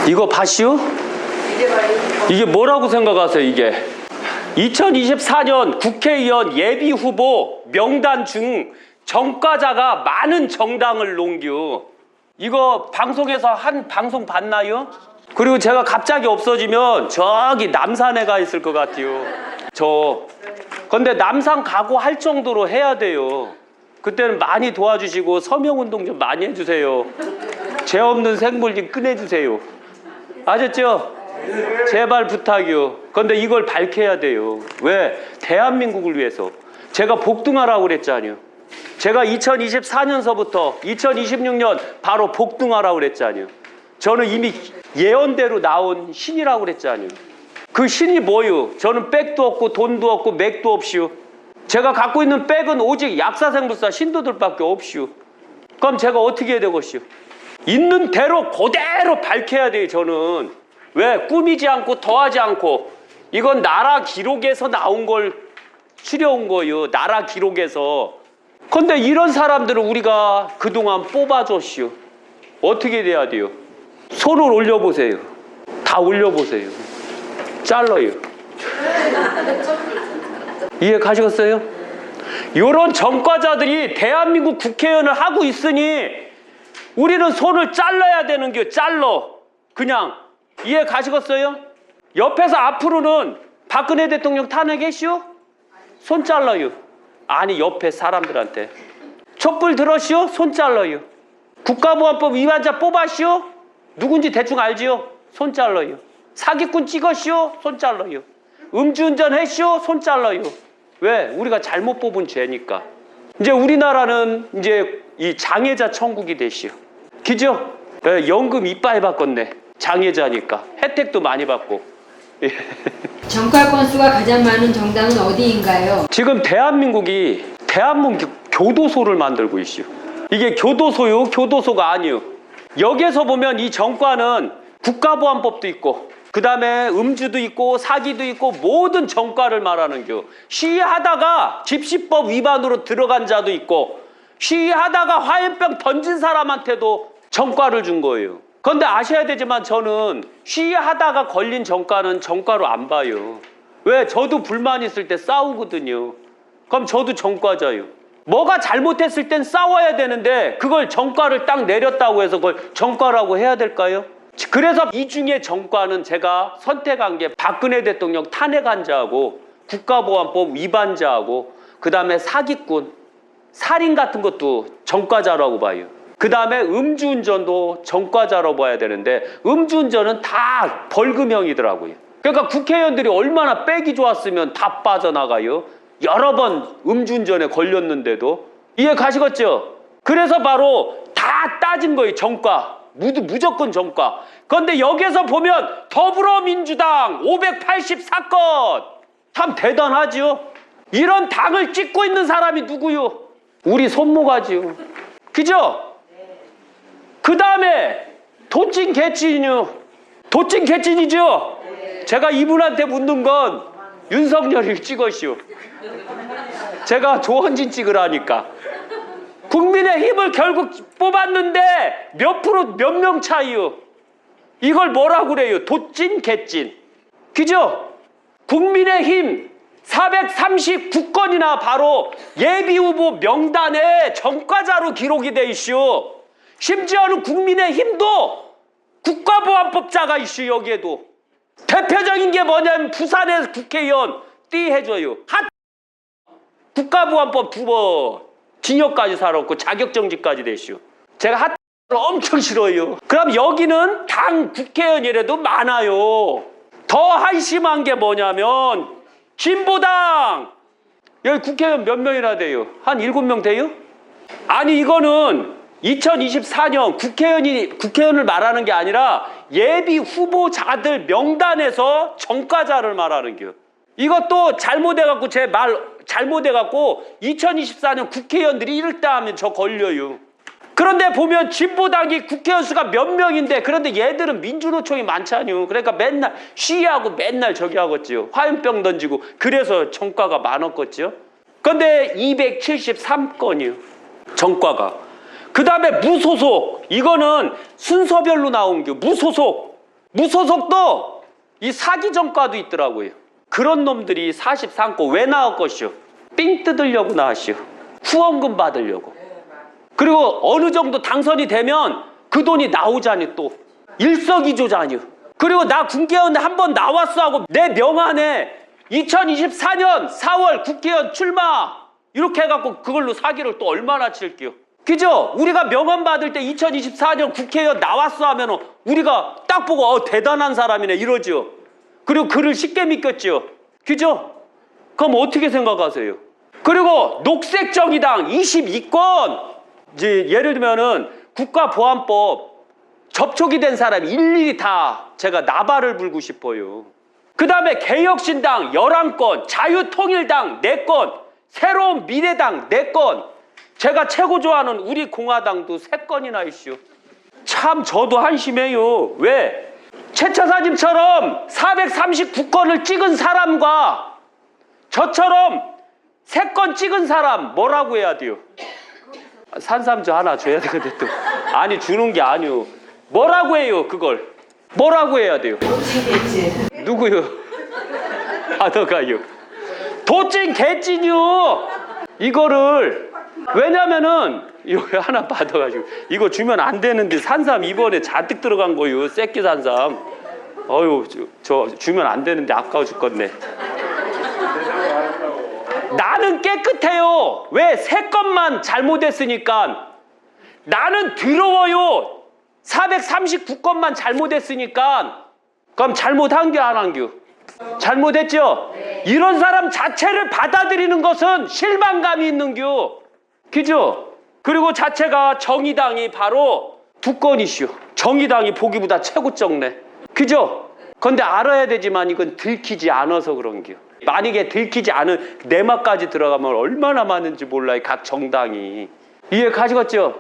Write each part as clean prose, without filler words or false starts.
이거 봐시오? 이게 뭐라고 생각하세요? 이게 2024년 국회의원 예비후보 명단 중 전과자가 많은 정당을 논규. 이거 방송에서 한 방송 봤나요? 그리고 제가 갑자기 없어지면 저기 남산에 가 있을 것 같아요. 근데 남산 각오할 정도로 해야 돼요. 그때는 많이 도와주시고 서명운동 좀 많이 해주세요. 죄 없는 생물 좀 꺼내주세요. 아셨죠? 제발 부탁이요. 근데 이걸 밝혀야 돼요. 왜? 대한민국을 위해서. 제가 복등하라고 그랬잖아요. 제가 2024년서부터 2026년 바로 복등하라고 그랬잖아요. 저는 이미 예언대로 나온 신이라고 그랬잖아요. 그 신이 뭐요? 저는 백도 없고 돈도 없고 맥도 없이요. 제가 갖고 있는 백은 오직 약사생물사 신도들밖에 없이요. 그럼 제가 어떻게 해야 되겠시요? 있는 대로 그대로 밝혀야 돼요. 저는 왜? 꾸미지 않고 더하지 않고. 이건 나라 기록에서 나온 걸 추려온 거예요. 나라 기록에서. 근데 이런 사람들을 우리가 그동안 뽑아줬시오. 어떻게 돼야 돼요? 손을 올려보세요. 다 올려보세요. 잘라요. 이해 가시겠어요? 이런 전과자들이 대한민국 국회의원을 하고 있으니 우리는 손을 잘라야 되는 게 잘러. 그냥 이해 가시겠어요? 옆에서 앞으로는 박근혜 대통령 탄핵했시오? 손 잘라요. 아니 옆에 사람들한테 촛불 들었시오? 손 잘라요. 국가보안법 위반자 뽑았시오? 누군지 대충 알지요? 손 잘라요. 사기꾼 찍었시오? 손 잘라요. 음주운전 했시오? 손 잘라요. 왜? 우리가 잘못 뽑은 죄니까. 이제 우리나라는 이제 이 장애자 천국이 되시오. 그죠? 네, 연금 이빠이 바꿨네. 장애자니까 혜택도 많이 받고. 전과 건수가 가장 많은 정당은 어디인가요? 지금 대한민국이 대한민국 교도소를 만들고 있어요. 이게 교도소요? 교도소가 아니요. 여기에서 보면 이 전과는 국가보안법도 있고 그 다음에 음주도 있고 사기도 있고 모든 전과를 말하는 겨. 시위하다가 집시법 위반으로 들어간 자도 있고 시위하다가 화염병 던진 사람한테도 전과를 준 거예요. 그런데 아셔야 되지만 저는 시위하다가 걸린 전과는 전과로 안 봐요. 왜? 저도 불만 있을 때 싸우거든요. 그럼 저도 전과자요. 뭐가 잘못했을 땐 싸워야 되는데 그걸 전과를 딱 내렸다고 해서 그걸 전과라고 해야 될까요? 그래서 이 중에 전과는 제가 선택한 게 박근혜 대통령 탄핵한 자하고 국가보안법 위반자하고 그 다음에 사기꾼, 살인 같은 것도 전과자라고 봐요. 그 다음에 음주운전도 전과자로 봐야 되는데 음주운전은 다 벌금형이더라고요. 그러니까 국회의원들이 얼마나 빼기 좋았으면 다 빠져나가요. 여러 번 음주운전에 걸렸는데도. 이해 가시겠죠? 그래서 바로 다 따진 거예요. 전과. 무조건 전과. 그런데 여기에서 보면 더불어민주당 584건. 참 대단하지요. 이런 당을 찍고 있는 사람이 누구요? 우리 손모가지요. 그죠? 그 다음에 도찐 개찐이요. 도찐 개찐이죠? 제가 이분한테 묻는 건 윤석열이 찍으시오. 제가 조원진 찍으라니까. 국민의힘을 결국 뽑았는데 몇 프로 몇 명 차이요. 이걸 뭐라고 그래요? 도찐 개찐. 그죠? 국민의힘 439건이나 바로 예비후보 명단에 전과자로 기록이 돼 있슈. 심지어는 국민의힘도 국가보안법자가 있슈. 여기에도 대표적인 게 뭐냐면 부산의 국회의원 띠해줘요. 국가보안법 2번 징역까지 살았고 자격정지까지 됐슈. 제가 핫을 엄청 싫어요. 그럼 여기는 당 국회의원이라도 많아요. 더 한심한 게 뭐냐면 진보당 여기 국회의원 몇 명이나 돼요? 한 7명 돼요? 아니 이거는 2024년 국회의원을 말하는 게 아니라 예비 후보자들 명단에서 전과자를 말하는 겨. 이것도 잘못해갖고 제 말 잘못해갖고 2024년 국회의원들이 이럴 때 하면 저 걸려요. 그런데 보면 진보당이 국회의원 수가 몇 명인데 그런데 얘들은 민주노총이 많잖요. 그러니까 맨날 시위하고 맨날 저기 하겠지요. 화염병 던지고 그래서 정과가 많았겠지요. 그런데 273건이요. 정과가. 그 다음에 무소속. 이거는 순서별로 나온 게 무소속. 무소속도 이 사기 정과도 있더라고요. 그런 놈들이 43건 왜 나올 것이요? 삥 뜯으려고 나왔시요. 후원금 받으려고. 그리고 어느 정도 당선이 되면 그 돈이 나오자니 또 일석이조자니요. 그리고 나 국회의원 한번 나왔어 하고 내 명안에 2024년 4월 국회의원 출마 이렇게 해갖고 그걸로 사기를 또 얼마나 칠게요. 그죠? 우리가 명언 받을 때 2024년 국회의원 나왔어 하면 우리가 딱 보고 대단한 사람이네 이러죠. 그리고 그를 쉽게 믿겠죠. 그죠? 그럼 어떻게 생각하세요? 그리고 녹색정의당 22건 이제 예를 들면은 국가보안법 접촉이 된 사람이 일일이 다 제가 나발을 불고 싶어요. 그 다음에 개혁신당 11건, 자유통일당 4건, 새로운 미래당 4건, 제가 최고 좋아하는 우리 공화당도 3건이나 있슈. 참 저도 한심해요. 왜? 최처사님처럼 439건을 찍은 사람과 저처럼 3건 찍은 사람 뭐라고 해야 돼요? 산삼주 하나 줘야 되는데 또 아니 주는 게 아니요. 뭐라고 해요 그걸? 뭐라고 해야 돼요? 누구요? 너가요. 도찐 개찐이요. 이거를 왜냐면은 이거 하나 받아가지고 이거 주면 안 되는데 산삼 이번에 잔뜩 들어간 거요. 새끼 산삼. 어휴 저 주면 안 되는데 아까워 죽겠네. 나는 깨끗해요. 왜? 3건만 잘못했으니까. 나는 더러워요. 439건만 잘못했으니까. 그럼 잘못한 게 안 한 겨. 잘못했죠? 네. 이런 사람 자체를 받아들이는 것은 실망감이 있는 겨. 그죠? 그리고 자체가 정의당이 바로 2건이시오. 정의당이 보기보다 최고 적네. 그죠? 근데 알아야 되지만 이건 들키지 않아서 그런 겨. 만약에 들키지 않은 내막까지 들어가면 얼마나 많은지 몰라요. 각 정당이. 이해 가시겠죠?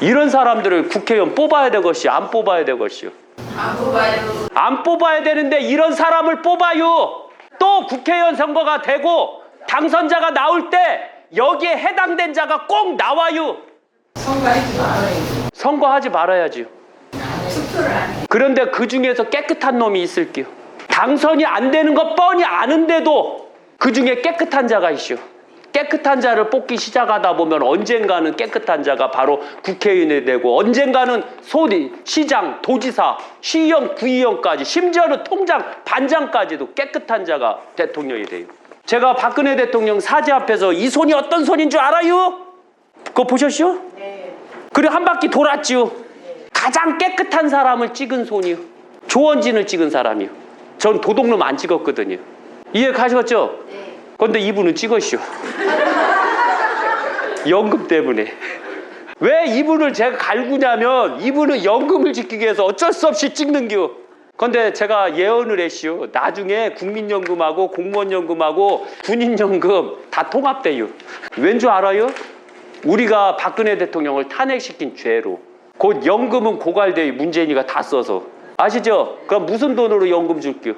이런 사람들을 국회의원 뽑아야 되겠시, 안 뽑아야 되겠시요? 안 뽑아요. 안 뽑아야 되는데 이런 사람을 뽑아요. 또 국회의원 선거가 되고 당선자가 나올 때 여기에 해당된 자가 꼭 나와요. 선거하지 말아요. 선거하지 말아야지요. 투표를 안 해. 그런데 그 중에서 깨끗한 놈이 있을게요. 당선이 안 되는 거 뻔히 아는데도 그 중에 깨끗한 자가 있슈. 깨끗한 자를 뽑기 시작하다 보면 언젠가는 깨끗한 자가 바로 국회의원이 되고 언젠가는 시장, 도지사, 시의원, 구의원까지 심지어는 통장, 반장까지도 깨끗한 자가 대통령이 돼요. 제가 박근혜 대통령 사제 앞에서 이 손이 어떤 손인 줄 알아요? 그거 보셨슈? 네. 그리고 한 바퀴 돌았지요. 가장 깨끗한 사람을 찍은 손이요. 조원진을 찍은 사람이요. 전 도둑놈 안 찍었거든요. 이해 가시겠죠? 네. 그런데 이분은 찍으시오. 연금 때문에. 왜 이분을 제가 갈구냐면 이분은 연금을 지키기 위해서 어쩔 수 없이 찍는겨. 그런데 제가 예언을 했시오. 나중에 국민연금하고 공무원연금하고 군인연금 다 통합돼요. 왠 줄 알아요? 우리가 박근혜 대통령을 탄핵시킨 죄로 곧 연금은 고갈돼 문재인이가 다 써서 아시죠? 그럼 무슨 돈으로 연금 줄게요?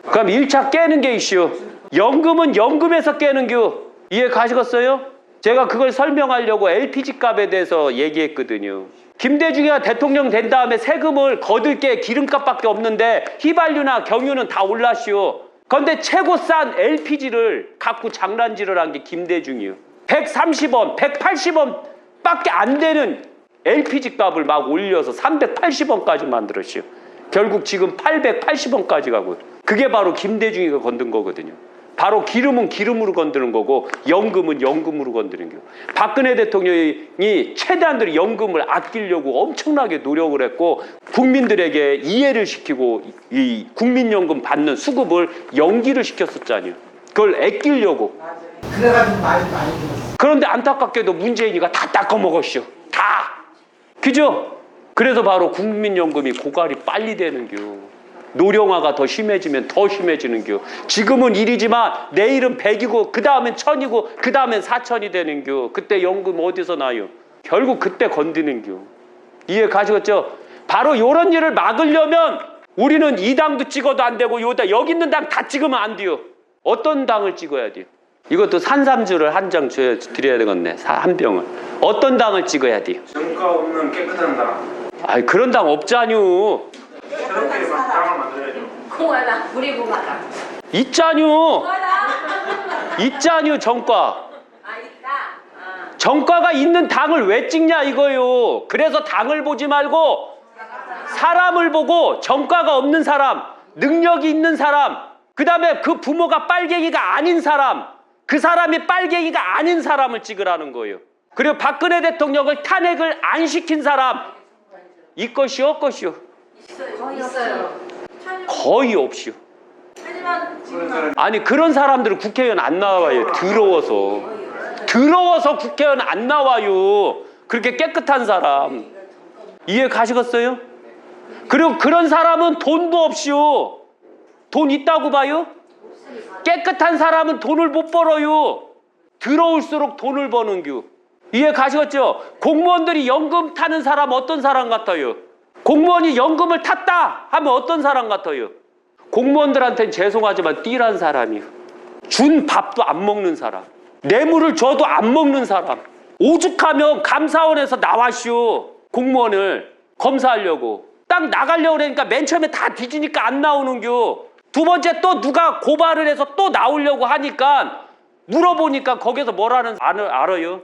그럼 1차 깨는 게 이슈. 연금은 연금에서 깨는 겨. 이해 가시겠어요? 제가 그걸 설명하려고 LPG 값에 대해서 얘기했거든요. 김대중이가 대통령 된 다음에 세금을 거둘 게 기름값밖에 없는데 휘발유나 경유는 다 올랐시오. 그런데 최고 싼 LPG를 갖고 장난질을 한 게 김대중이요. 130원, 180원 밖에 안 되는 LPG 값을 막 올려서 380원까지 만들었시오. 결국 지금 880원까지 가고 그게 바로 김대중이가 건든 거거든요. 바로 기름은 기름으로 건드는 거고 연금은 연금으로 건드는 거예요. 박근혜 대통령이 최대한대로 연금을 아끼려고 엄청나게 노력을 했고 국민들에게 이해를 시키고 이 국민연금 받는 수급을 연기를 시켰었잖아요. 그걸 아끼려고. 그래가지고 많이 들었어. 그런데 안타깝게도 문재인이가 다 닦아먹었쇼. 다. 그죠? 그래서 바로 국민연금이 고갈이 빨리 되는겨. 노령화가 더 심해지면 더 심해지는겨. 지금은 1이지만 내일은 100이고 그 다음엔 1000이고 그 다음엔 4000이 되는겨. 그때 연금 어디서 나요? 결국 그때 건드는겨. 이해 가시겠죠? 바로 이런 일을 막으려면 우리는 이 당도 찍어도 안 되고 여기 있는 당 다 찍으면 안 돼요. 어떤 당을 찍어야 돼요? 이것도 산삼주를 한 장 드려야 되겠네. 한 병을. 어떤 당을 찍어야 돼요? 정가 없는 깨끗한 당. 아이 그런 당 없잖유. 저렇게 막 당을 만들어야죠. 공하다 부리고 가다. 있잖유. 공하다. 있잖유 정과. 아 있다. 아. 정과가 있는 당을 왜 찍냐 이거요. 그래서 당을 보지 말고 사람을 보고 정과가 없는 사람, 능력이 있는 사람, 그 다음에 그 부모가 빨갱이가 아닌 사람, 그 사람이 빨갱이가 아닌 사람을 찍으라는 거예요. 그리고 박근혜 대통령을 탄핵을 안 시킨 사람 이것이요 것이요 있어요. 거의 없이요. 하지만 지금 아니 그런 사람들은 국회의원 안 나와요. 더러워서 국회의원 안 나와요. 그렇게 깨끗한 사람 이해 가시겠어요? 그리고 그런 사람은 돈도 없이요. 돈 있다고 봐요? 깨끗한 사람은 돈을 못 벌어요. 더러울수록 돈을 버는겨. 이해 가시겠죠? 공무원들이 연금 타는 사람 어떤 사람 같아요? 공무원이 연금을 탔다 하면 어떤 사람 같아요? 공무원들한테는 죄송하지만 띠란 사람이요. 준 밥도 안 먹는 사람, 뇌물을 줘도 안 먹는 사람. 오죽하면 감사원에서 나왔쇼. 공무원을 검사하려고 딱 나가려고 그러니까 맨 처음에 다 뒤지니까 안 나오는겨. 두 번째 또 누가 고발을 해서 또 나오려고 하니까 물어보니까 거기서 뭐라는 알아요?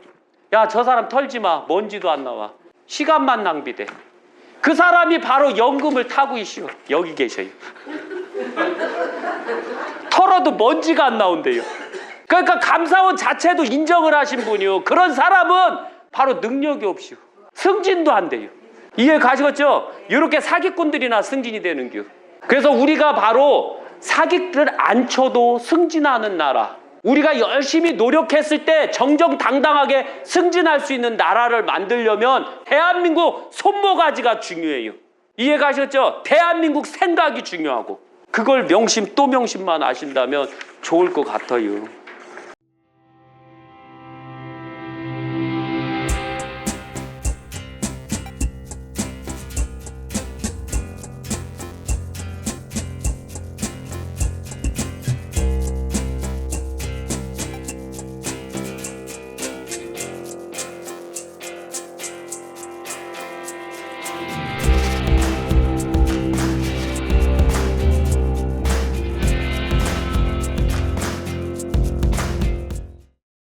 야, 저 사람 털지 마. 먼지도 안 나와. 시간만 낭비돼. 그 사람이 바로 연금을 타고 있슈. 여기 계셔요. 털어도 먼지가 안 나온대요. 그러니까 감사원 자체도 인정을 하신 분이요. 그런 사람은 바로 능력이 없슈. 승진도 안 돼요. 이해 가시겠죠? 이렇게 사기꾼들이나 승진이 되는겨. 그래서 우리가 바로 사기를 안 쳐도 승진하는 나라, 우리가 열심히 노력했을 때 정정당당하게 승진할 수 있는 나라를 만들려면 대한민국 손모가지가 중요해요. 이해 가시겠죠? 대한민국 생각이 중요하고 그걸 명심 또 명심만 하신다면 좋을 것 같아요.